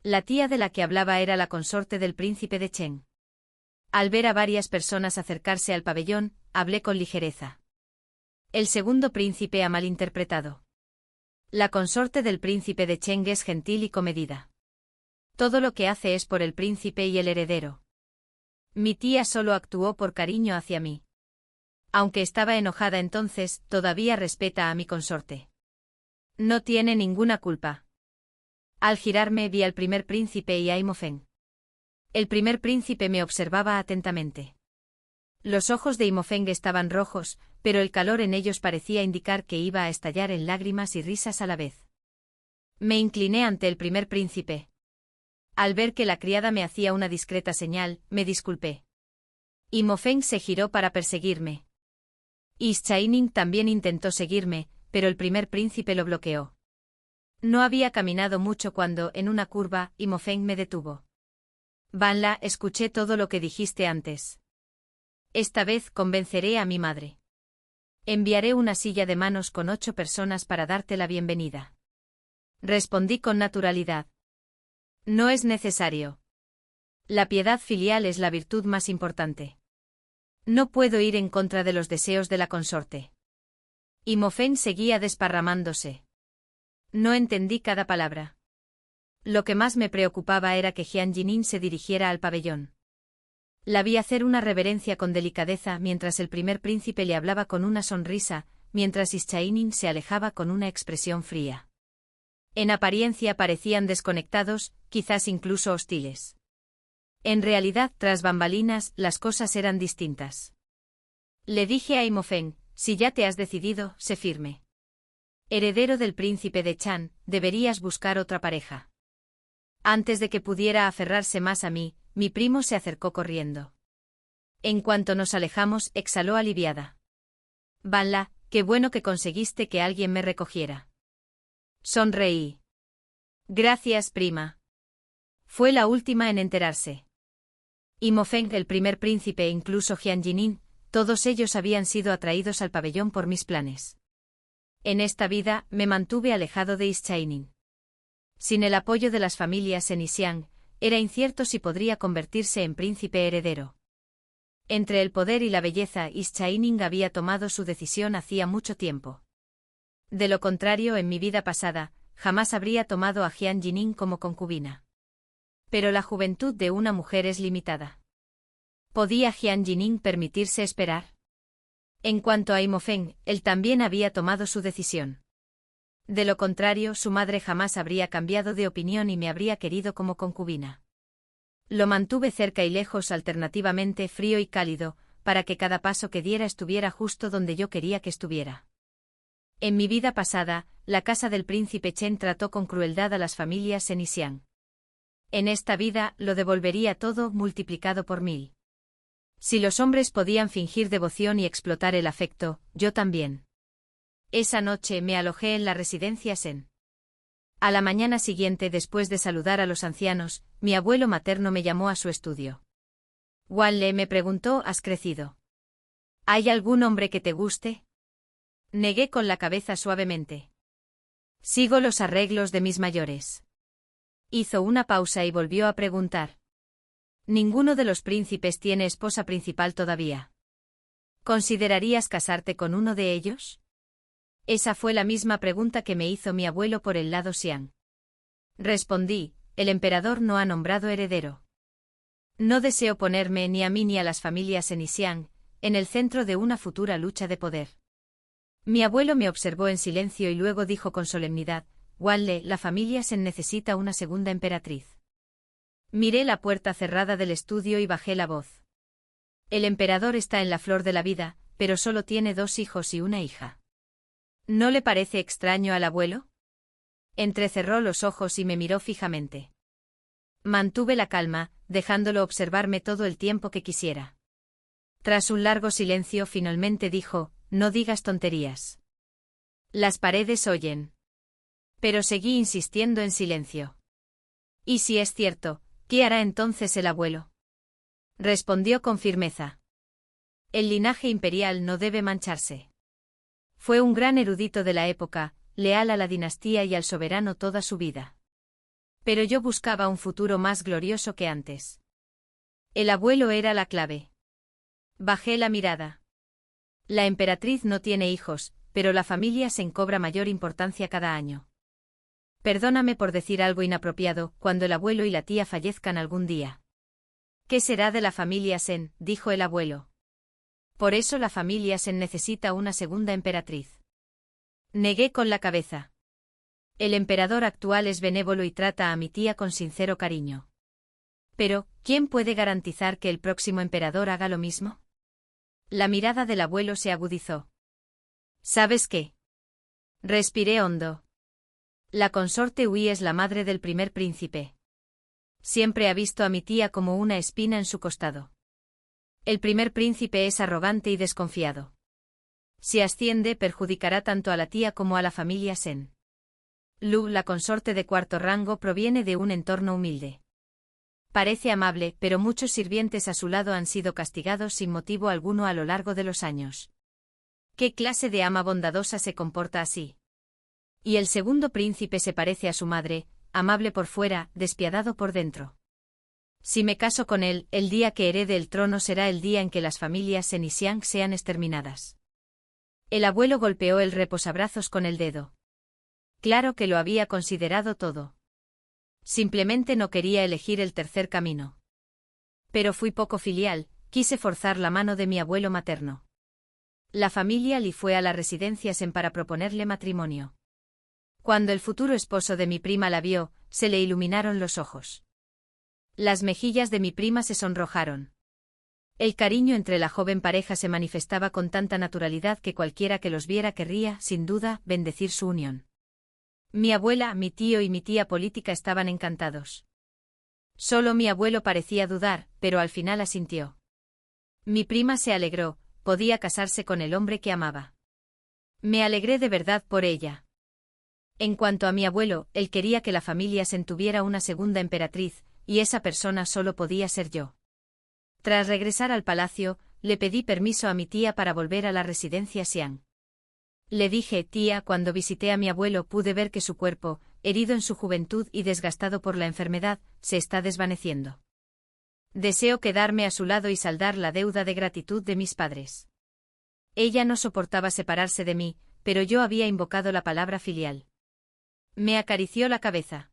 La tía de la que hablaba era la consorte del príncipe de Chen. Al ver a varias personas acercarse al pabellón, hablé con ligereza. El segundo príncipe ha malinterpretado. La consorte del príncipe de Cheng es gentil y comedida. Todo lo que hace es por el príncipe y el heredero. Mi tía solo actuó por cariño hacia mí. Aunque estaba enojada entonces, todavía respeta a mi consorte. No tiene ninguna culpa. Al girarme vi al primer príncipe y a Imofeng. El primer príncipe me observaba atentamente. Los ojos de Imofeng estaban rojos, pero el calor en ellos parecía indicar que iba a estallar en lágrimas y risas a la vez. Me incliné ante el primer príncipe. Al ver que la criada me hacía una discreta señal, me disculpé. Y Mofeng se giró para perseguirme. Shining también intentó seguirme, pero el primer príncipe lo bloqueó. No había caminado mucho cuando, en una curva, Mofeng me detuvo. Vanla, escuché todo lo que dijiste antes. Esta vez convenceré a mi madre. Enviaré una silla de manos con 8 personas para darte la bienvenida. Respondí con naturalidad. No es necesario. La piedad filial es la virtud más importante. No puedo ir en contra de los deseos de la consorte. Mofeng seguía desparramándose. No entendí cada palabra. Lo que más me preocupaba era que Jian Jinin se dirigiera al pabellón. La vi hacer una reverencia con delicadeza mientras el primer príncipe le hablaba con una sonrisa, mientras Shining se alejaba con una expresión fría. En apariencia parecían desconectados, quizás incluso hostiles. En realidad, tras bambalinas, las cosas eran distintas. Le dije a Mofeng, si ya te has decidido, sé firme. Heredero del príncipe de Chan, deberías buscar otra pareja. Antes de que pudiera aferrarse más a mí, mi primo se acercó corriendo. En cuanto nos alejamos, exhaló aliviada. Vanla, qué bueno que conseguiste que alguien me recogiera. Sonreí. Gracias, prima. Fue la última en enterarse. Mofeng, el primer príncipe e incluso Jian Jinin, todos ellos habían sido atraídos al pabellón por mis planes. En esta vida, me mantuve alejado de Shining. Sin el apoyo de las familias en Xiang, era incierto si podría convertirse en príncipe heredero. Entre el poder y la belleza, Shining había tomado su decisión hacía mucho tiempo. De lo contrario, en mi vida pasada, jamás habría tomado a Jian Jinin como concubina. Pero la juventud de una mujer es limitada. ¿Podía Jian Jinin permitirse esperar? En cuanto a Mofeng, él también había tomado su decisión. De lo contrario, su madre jamás habría cambiado de opinión y me habría querido como concubina. Lo mantuve cerca y lejos, alternativamente frío y cálido, para que cada paso que diera estuviera justo donde yo quería que estuviera. En mi vida pasada, la casa del príncipe Chen trató con crueldad a las familias en Xiang. En esta vida, lo devolvería todo multiplicado por 1000. Si los hombres podían fingir devoción y explotar el afecto, yo también. Esa noche me alojé en la residencia Sen. A la mañana siguiente, después de saludar a los ancianos, mi abuelo materno me llamó a su estudio. Wanle, me preguntó, ¿has crecido? ¿Hay algún hombre que te guste? Negué con la cabeza suavemente. Sigo los arreglos de mis mayores. Hizo una pausa y volvió a preguntar. Ninguno de los príncipes tiene esposa principal todavía. ¿Considerarías casarte con uno de ellos? Esa fue la misma pregunta que me hizo mi abuelo por el lado Xiang. Respondí, el emperador no ha nombrado heredero. No deseo ponerme ni a mí ni a las familias en Xiang, en el centro de una futura lucha de poder. Mi abuelo me observó en silencio y luego dijo con solemnidad, Wanle, la familia Sen necesita una segunda emperatriz. Miré la puerta cerrada del estudio y bajé la voz. El emperador está en la flor de la vida, pero solo tiene 2 hijos y una hija. ¿No le parece extraño al abuelo? Entrecerró los ojos y me miró fijamente. Mantuve la calma, dejándolo observarme todo el tiempo que quisiera. Tras un largo silencio, finalmente dijo, no digas tonterías. Las paredes oyen. Pero seguí insistiendo en silencio. ¿Y si es cierto, qué hará entonces el abuelo? Respondió con firmeza. El linaje imperial no debe mancharse. Fue un gran erudito de la época, leal a la dinastía y al soberano toda su vida. Pero yo buscaba un futuro más glorioso que antes. El abuelo era la clave. Bajé la mirada. La emperatriz no tiene hijos, pero la familia Sen cobra mayor importancia cada año. Perdóname por decir algo inapropiado, cuando el abuelo y la tía fallezcan algún día. ¿Qué será de la familia Sen?, dijo el abuelo. Por eso la familia Sen necesita una segunda emperatriz. Negué con la cabeza. El emperador actual es benévolo y trata a mi tía con sincero cariño. Pero, ¿quién puede garantizar que el próximo emperador haga lo mismo? La mirada del abuelo se agudizó. ¿Sabes qué? Respiré hondo. La consorte Ui es la madre del primer príncipe. Siempre ha visto a mi tía como una espina en su costado. El primer príncipe es arrogante y desconfiado. Si asciende, perjudicará tanto a la tía como a la familia Sen. Lu, la consorte de cuarto rango, proviene de un entorno humilde. Parece amable, pero muchos sirvientes a su lado han sido castigados sin motivo alguno a lo largo de los años. ¿Qué clase de ama bondadosa se comporta así? Y el segundo príncipe se parece a su madre, amable por fuera, despiadado por dentro. Si me caso con él, el día que herede el trono será el día en que las familias Sen y Xiang sean exterminadas. El abuelo golpeó el reposabrazos con el dedo. Claro que lo había considerado todo. Simplemente no quería elegir el tercer camino. Pero fui poco filial, quise forzar la mano de mi abuelo materno. La familia Li fue a la residencia Sen para proponerle matrimonio. Cuando el futuro esposo de mi prima la vio, se le iluminaron los ojos. Las mejillas de mi prima se sonrojaron. El cariño entre la joven pareja se manifestaba con tanta naturalidad que cualquiera que los viera querría, sin duda, bendecir su unión. Mi abuela, mi tío y mi tía política estaban encantados. Solo mi abuelo parecía dudar, pero al final asintió. Mi prima se alegró, podía casarse con el hombre que amaba. Me alegré de verdad por ella. En cuanto a mi abuelo, él quería que la familia Sen tuviera una segunda emperatriz, y esa persona solo podía ser yo. Tras regresar al palacio, le pedí permiso a mi tía para volver a la residencia Xiang. Le dije, tía, cuando visité a mi abuelo pude ver que su cuerpo, herido en su juventud y desgastado por la enfermedad, se está desvaneciendo. Deseo quedarme a su lado y saldar la deuda de gratitud de mis padres. Ella no soportaba separarse de mí, pero yo había invocado la palabra filial. Me acarició la cabeza.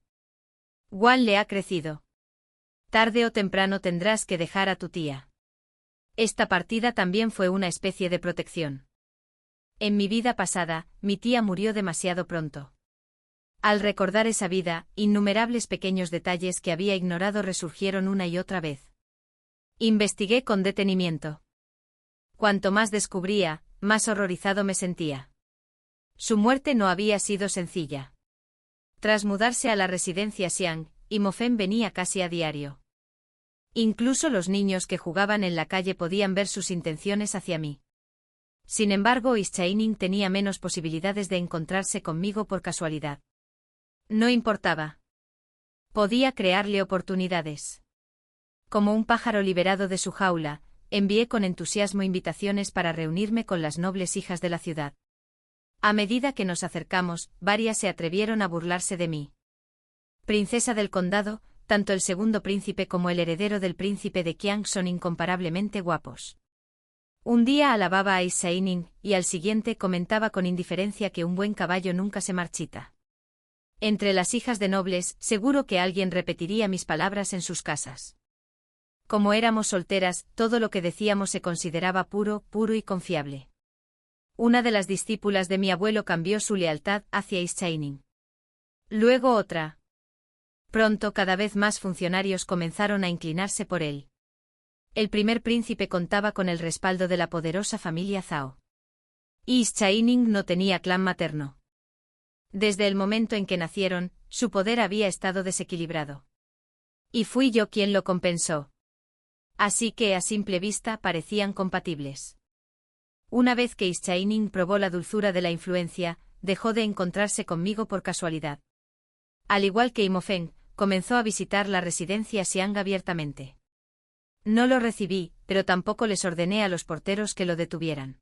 Wan le ha crecido. Tarde o temprano tendrás que dejar a tu tía. Esta partida también fue una especie de protección. En mi vida pasada, mi tía murió demasiado pronto. Al recordar esa vida, innumerables pequeños detalles que había ignorado resurgieron una y otra vez. Investigué con detenimiento. Cuanto más descubría, más horrorizado me sentía. Su muerte no había sido sencilla. Tras mudarse a la residencia Xiang, Imofen venía casi a diario. Incluso los niños que jugaban en la calle podían ver sus intenciones hacia mí. Sin embargo, Ischaining tenía menos posibilidades de encontrarse conmigo por casualidad. No importaba. Podía crearle oportunidades. Como un pájaro liberado de su jaula, envié con entusiasmo invitaciones para reunirme con las nobles hijas de la ciudad. A medida que nos acercamos, varias se atrevieron a burlarse de mí. Princesa del condado, tanto el segundo príncipe como el heredero del príncipe de Qiang son incomparablemente guapos. Un día alababa a Ischaining, y al siguiente comentaba con indiferencia que un buen caballo nunca se marchita. Entre las hijas de nobles, seguro que alguien repetiría mis palabras en sus casas. Como éramos solteras, todo lo que decíamos se consideraba puro y confiable. Una de las discípulas de mi abuelo cambió su lealtad hacia Ischaining. Luego otra. Pronto cada vez más funcionarios comenzaron a inclinarse por él. El primer príncipe contaba con el respaldo de la poderosa familia Zhao. Ischaining no tenía clan materno. Desde el momento en que nacieron, su poder había estado desequilibrado. Y fui yo quien lo compensó. Así que a simple vista parecían compatibles. Una vez que Ischaining probó la dulzura de la influencia, dejó de encontrarse conmigo por casualidad. Al igual que Imofen, comenzó a visitar la residencia Xiang abiertamente. No lo recibí, pero tampoco les ordené a los porteros que lo detuvieran.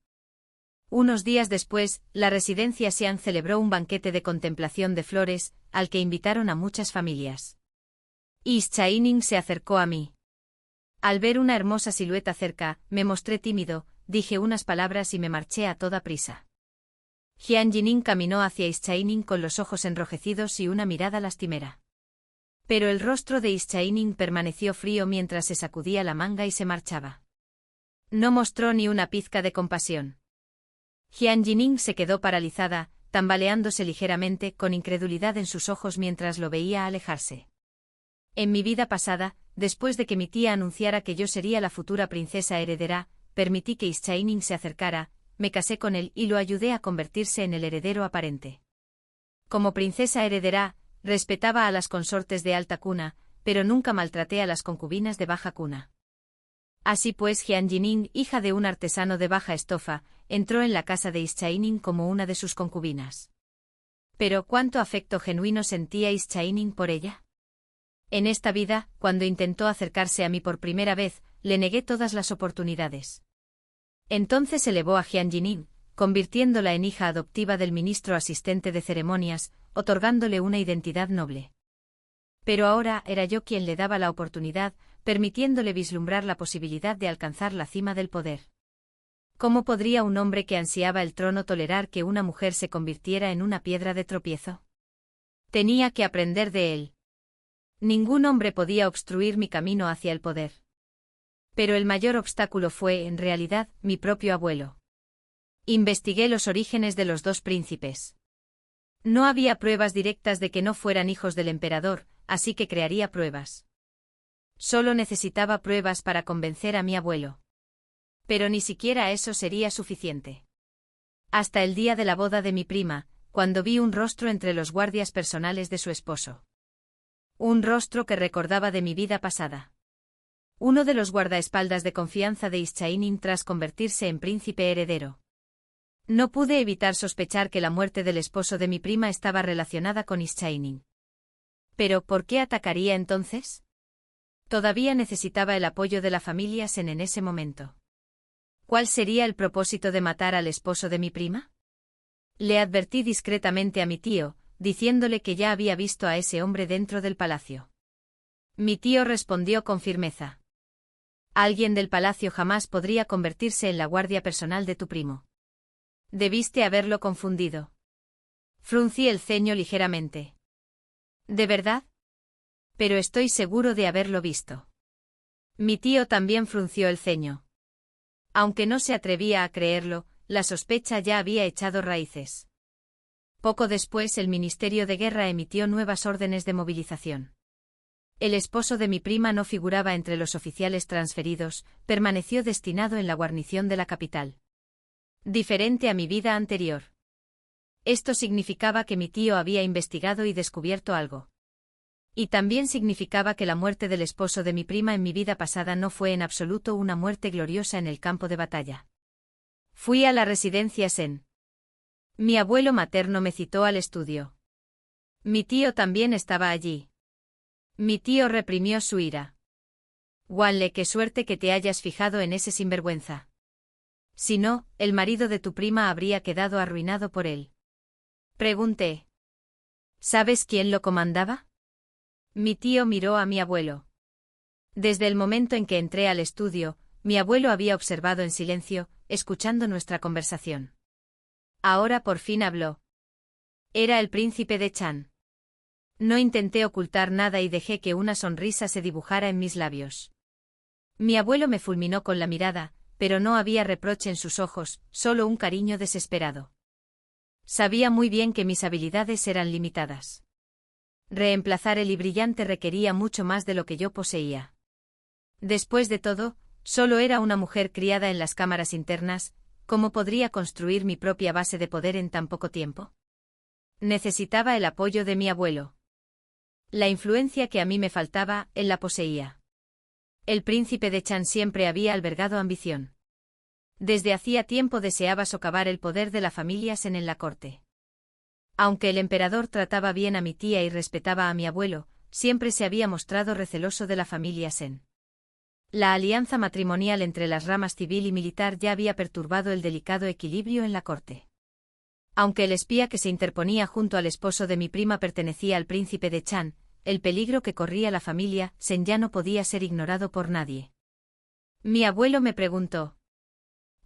Unos días después, la residencia Xiang celebró un banquete de contemplación de flores, al que invitaron a muchas familias. Ischaining se acercó a mí. Al ver una hermosa silueta cerca, me mostré tímido, dije unas palabras y me marché a toda prisa. Jian Jining caminó hacia Ischaining con los ojos enrojecidos y una mirada lastimera. Pero el rostro de Ischaining permaneció frío mientras se sacudía la manga y se marchaba. No mostró ni una pizca de compasión. Jian Jining se quedó paralizada, tambaleándose ligeramente con incredulidad en sus ojos mientras lo veía alejarse. En mi vida pasada, después de que mi tía anunciara que yo sería la futura princesa heredera, permití que Ischaining se acercara, me casé con él y lo ayudé a convertirse en el heredero aparente. Como princesa heredera, respetaba a las consortes de alta cuna, pero nunca maltraté a las concubinas de baja cuna. Así pues, Jian Jining, hija de un artesano de baja estofa, entró en la casa de Ischaining como una de sus concubinas. Pero ¿cuánto afecto genuino sentía Ischaining por ella? En esta vida, cuando intentó acercarse a mí por primera vez, le negué todas las oportunidades. Entonces elevó a Jian Jining, convirtiéndola en hija adoptiva del ministro asistente de ceremonias, otorgándole una identidad noble. Pero ahora era yo quien le daba la oportunidad, permitiéndole vislumbrar la posibilidad de alcanzar la cima del poder. ¿Cómo podría un hombre que ansiaba el trono tolerar que una mujer se convirtiera en una piedra de tropiezo? Tenía que aprender de él. Ningún hombre podía obstruir mi camino hacia el poder. Pero el mayor obstáculo fue, en realidad, mi propio abuelo. Investigué los orígenes de los dos príncipes. No había pruebas directas de que no fueran hijos del emperador, así que crearía pruebas. Solo necesitaba pruebas para convencer a mi abuelo. Pero ni siquiera eso sería suficiente. Hasta el día de la boda de mi prima, cuando vi un rostro entre los guardias personales de su esposo. Un rostro que recordaba de mi vida pasada. Uno de los guardaespaldas de confianza de Ischaining tras convertirse en príncipe heredero. No pude evitar sospechar que la muerte del esposo de mi prima estaba relacionada con Ischaining. ¿Pero por qué atacaría entonces? Todavía necesitaba el apoyo de la familia Sen en ese momento. ¿Cuál sería el propósito de matar al esposo de mi prima? Le advertí discretamente a mi tío, diciéndole que ya había visto a ese hombre dentro del palacio. Mi tío respondió con firmeza. Alguien del palacio jamás podría convertirse en la guardia personal de tu primo. Debiste haberlo confundido. Fruncí el ceño ligeramente. ¿De verdad? Pero estoy seguro de haberlo visto. Mi tío también frunció el ceño. Aunque no se atrevía a creerlo, la sospecha ya había echado raíces. Poco después el Ministerio de Guerra emitió nuevas órdenes de movilización. El esposo de mi prima no figuraba entre los oficiales transferidos, permaneció destinado en la guarnición de la capital. Diferente a mi vida anterior. Esto significaba que mi tío había investigado y descubierto algo. Y también significaba que la muerte del esposo de mi prima en mi vida pasada no fue en absoluto una muerte gloriosa en el campo de batalla. Fui a la residencia Sen. Mi abuelo materno me citó al estudio. Mi tío también estaba allí. Mi tío reprimió su ira. Wanle, qué suerte que te hayas fijado en ese sinvergüenza. Si no, el marido de tu prima habría quedado arruinado por él. Pregunté. ¿Sabes quién lo comandaba? Mi tío miró a mi abuelo. Desde el momento en que entré al estudio, mi abuelo había observado en silencio, escuchando nuestra conversación. Ahora por fin habló. Era el príncipe de Chan. No intenté ocultar nada y dejé que una sonrisa se dibujara en mis labios. Mi abuelo me fulminó con la mirada, pero no había reproche en sus ojos, solo un cariño desesperado. Sabía muy bien que mis habilidades eran limitadas. Reemplazar el brillante requería mucho más de lo que yo poseía. Después de todo, solo era una mujer criada en las cámaras internas, ¿cómo podría construir mi propia base de poder en tan poco tiempo? Necesitaba el apoyo de mi abuelo. La influencia que a mí me faltaba, él la poseía. El príncipe de Chan siempre había albergado ambición. Desde hacía tiempo deseaba socavar el poder de la familia Sen en la corte. Aunque el emperador trataba bien a mi tía y respetaba a mi abuelo, siempre se había mostrado receloso de la familia Sen. La alianza matrimonial entre las ramas civil y militar ya había perturbado el delicado equilibrio en la corte. Aunque el espía que se interponía junto al esposo de mi prima pertenecía al príncipe de Chan, el peligro que corría la familia Sen ya no podía ser ignorado por nadie. Mi abuelo me preguntó.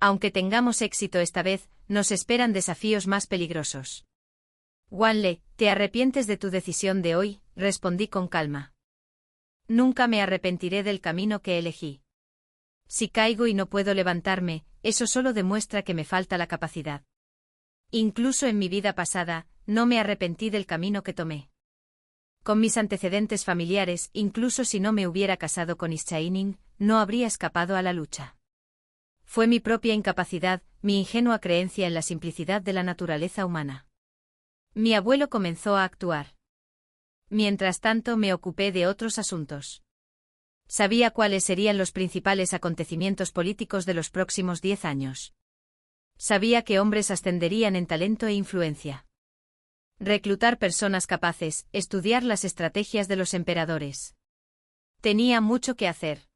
Aunque tengamos éxito esta vez, nos esperan desafíos más peligrosos. Wanle, ¿te arrepientes de tu decisión de hoy?, respondí con calma. Nunca me arrepentiré del camino que elegí. Si caigo y no puedo levantarme, eso solo demuestra que me falta la capacidad. Incluso en mi vida pasada, no me arrepentí del camino que tomé. Con mis antecedentes familiares, incluso si no me hubiera casado con Ischaining, no habría escapado a la lucha. Fue mi propia incapacidad, mi ingenua creencia en la simplicidad de la naturaleza humana. Mi abuelo comenzó a actuar. Mientras tanto me ocupé de otros asuntos. Sabía cuáles serían los principales acontecimientos políticos de los próximos 10 años. Sabía qué hombres ascenderían en talento e influencia. Reclutar personas capaces, estudiar las estrategias de los emperadores. Tenía mucho que hacer.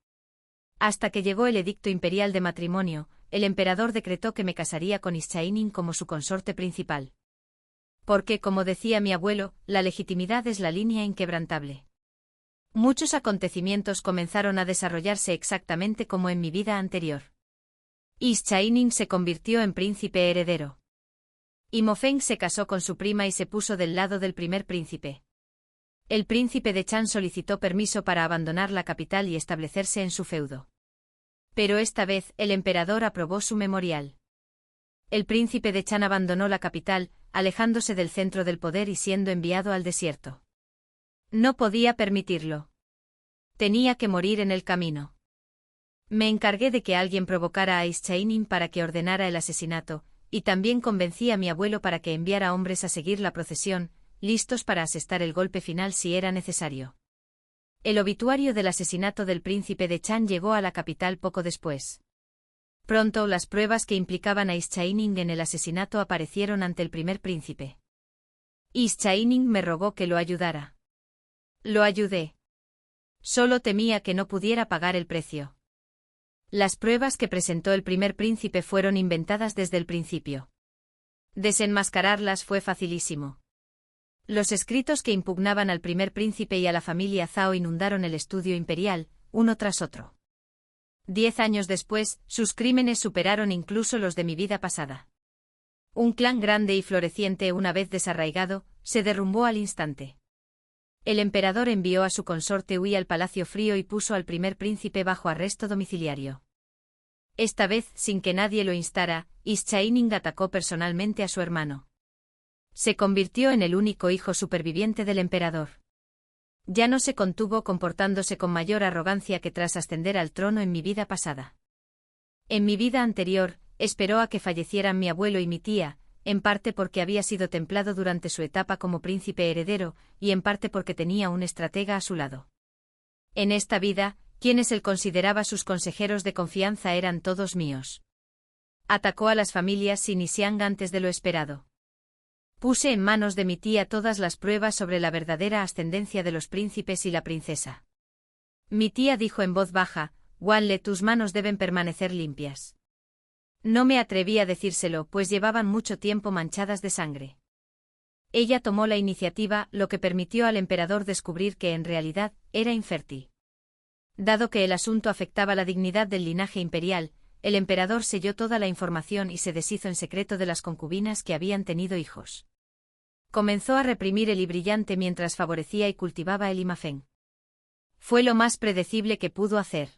Hasta que llegó el edicto imperial de matrimonio, el emperador decretó que me casaría con Ischainin como su consorte principal. Porque, como decía mi abuelo, la legitimidad es la línea inquebrantable. Muchos acontecimientos comenzaron a desarrollarse exactamente como en mi vida anterior. Ischainin se convirtió en príncipe heredero. Imofeng se casó con su prima y se puso del lado del primer príncipe. El príncipe de Chan solicitó permiso para abandonar la capital y establecerse en su feudo. Pero esta vez el emperador aprobó su memorial. El príncipe de Chan abandonó la capital, alejándose del centro del poder y siendo enviado al desierto. No podía permitirlo. Tenía que morir en el camino. Me encargué de que alguien provocara a Ischainin para que ordenara el asesinato, y también convencí a mi abuelo para que enviara hombres a seguir la procesión, listos para asestar el golpe final si era necesario. El obituario del asesinato del príncipe de Chan llegó a la capital poco después. Pronto las pruebas que implicaban a Ischainin en el asesinato aparecieron ante el primer príncipe. Ischainin me rogó que lo ayudara. Lo ayudé. Solo temía que no pudiera pagar el precio. Las pruebas que presentó el primer príncipe fueron inventadas desde el principio. Desenmascararlas fue facilísimo. Los escritos que impugnaban al primer príncipe y a la familia Zhao inundaron el estudio imperial, uno tras otro. 10 años después, sus crímenes superaron incluso los de mi vida pasada. Un clan grande y floreciente una vez desarraigado, se derrumbó al instante. El emperador envió a su consorte Hui al Palacio Frío y puso al primer príncipe bajo arresto domiciliario. Esta vez, sin que nadie lo instara, Ischainin atacó personalmente a su hermano. Se convirtió en el único hijo superviviente del emperador. Ya no se contuvo comportándose con mayor arrogancia que tras ascender al trono en mi vida pasada. En mi vida anterior, esperó a que fallecieran mi abuelo y mi tía, en parte porque había sido templado durante su etapa como príncipe heredero, y en parte porque tenía un estratega a su lado. En esta vida, quienes él consideraba sus consejeros de confianza eran todos míos. Atacó a las familias Xin y Xiang antes de lo esperado. Puse en manos de mi tía todas las pruebas sobre la verdadera ascendencia de los príncipes y la princesa. Mi tía dijo en voz baja, Wanle, tus manos deben permanecer limpias. No me atreví a decírselo, pues llevaban mucho tiempo manchadas de sangre. Ella tomó la iniciativa, lo que permitió al emperador descubrir que en realidad era infértil. Dado que el asunto afectaba la dignidad del linaje imperial, el emperador selló toda la información y se deshizo en secreto de las concubinas que habían tenido hijos. Comenzó a reprimir el brillante mientras favorecía y cultivaba el Imafeng. Fue lo más predecible que pudo hacer.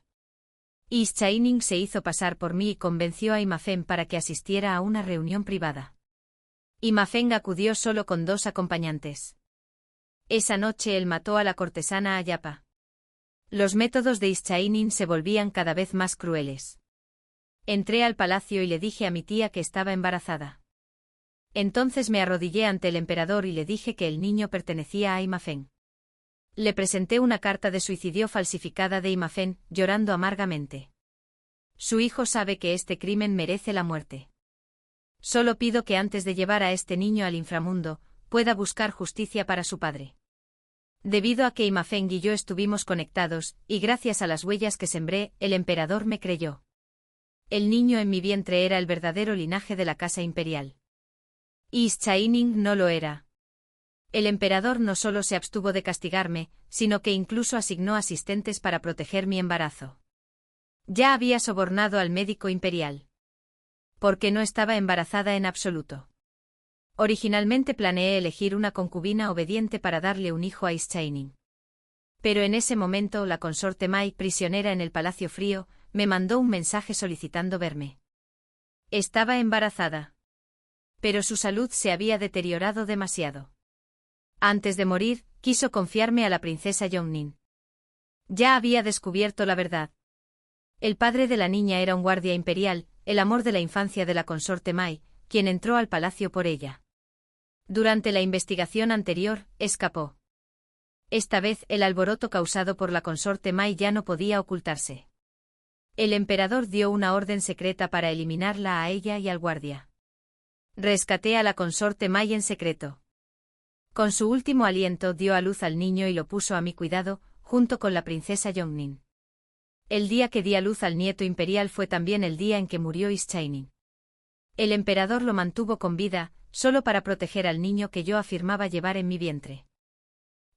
Ischainin se hizo pasar por mí y convenció a Imafeng para que asistiera a una reunión privada. Imafeng acudió solo con 2 acompañantes. Esa noche él mató a la cortesana Ayapa. Los métodos de Ischainin se volvían cada vez más crueles. Entré al palacio y le dije a mi tía que estaba embarazada. Entonces me arrodillé ante el emperador y le dije que el niño pertenecía a Imafeng. Le presenté una carta de suicidio falsificada de Imafeng, llorando amargamente. Su hijo sabe que este crimen merece la muerte. Solo pido que antes de llevar a este niño al inframundo, pueda buscar justicia para su padre. Debido a que Imafeng y yo estuvimos conectados, y gracias a las huellas que sembré, el emperador me creyó. El niño en mi vientre era el verdadero linaje de la casa imperial. Ischainin no lo era. El emperador no solo se abstuvo de castigarme, sino que incluso asignó asistentes para proteger mi embarazo. Ya había sobornado al médico imperial. Porque no estaba embarazada en absoluto. Originalmente planeé elegir una concubina obediente para darle un hijo a Ischainin. Pero en ese momento la consorte Mai, prisionera en el Palacio Frío, me mandó un mensaje solicitando verme. Estaba embarazada. Pero su salud se había deteriorado demasiado. Antes de morir, quiso confiarme a la princesa Yongnin. Ya había descubierto la verdad. El padre de la niña era un guardia imperial, el amor de la infancia de la consorte Mai, quien entró al palacio por ella. Durante la investigación anterior, escapó. Esta vez el alboroto causado por la consorte Mai ya no podía ocultarse. El emperador dio una orden secreta para eliminarla a ella y al guardia. Rescaté a la consorte Mai en secreto. Con su último aliento dio a luz al niño y lo puso a mi cuidado, junto con la princesa Yongnin. El día que di a luz al nieto imperial fue también el día en que murió Ischainin. El emperador lo mantuvo con vida, solo para proteger al niño que yo afirmaba llevar en mi vientre.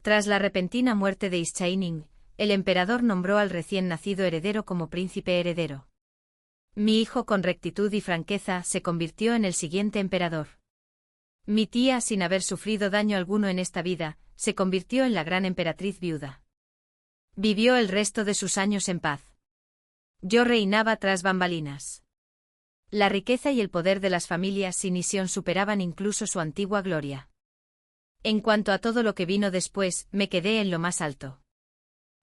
Tras la repentina muerte de Ischainin, el emperador nombró al recién nacido heredero como príncipe heredero. Mi hijo, con rectitud y franqueza, se convirtió en el siguiente emperador. Mi tía, sin haber sufrido daño alguno en esta vida, se convirtió en la gran emperatriz viuda. Vivió el resto de sus años en paz. Yo reinaba tras bambalinas. La riqueza y el poder de las familias sin Ision superaban incluso su antigua gloria. En cuanto a todo lo que vino después, me quedé en lo más alto.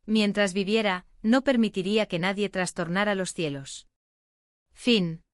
Mientras viviera, no permitiría que nadie trastornara los cielos. Fin.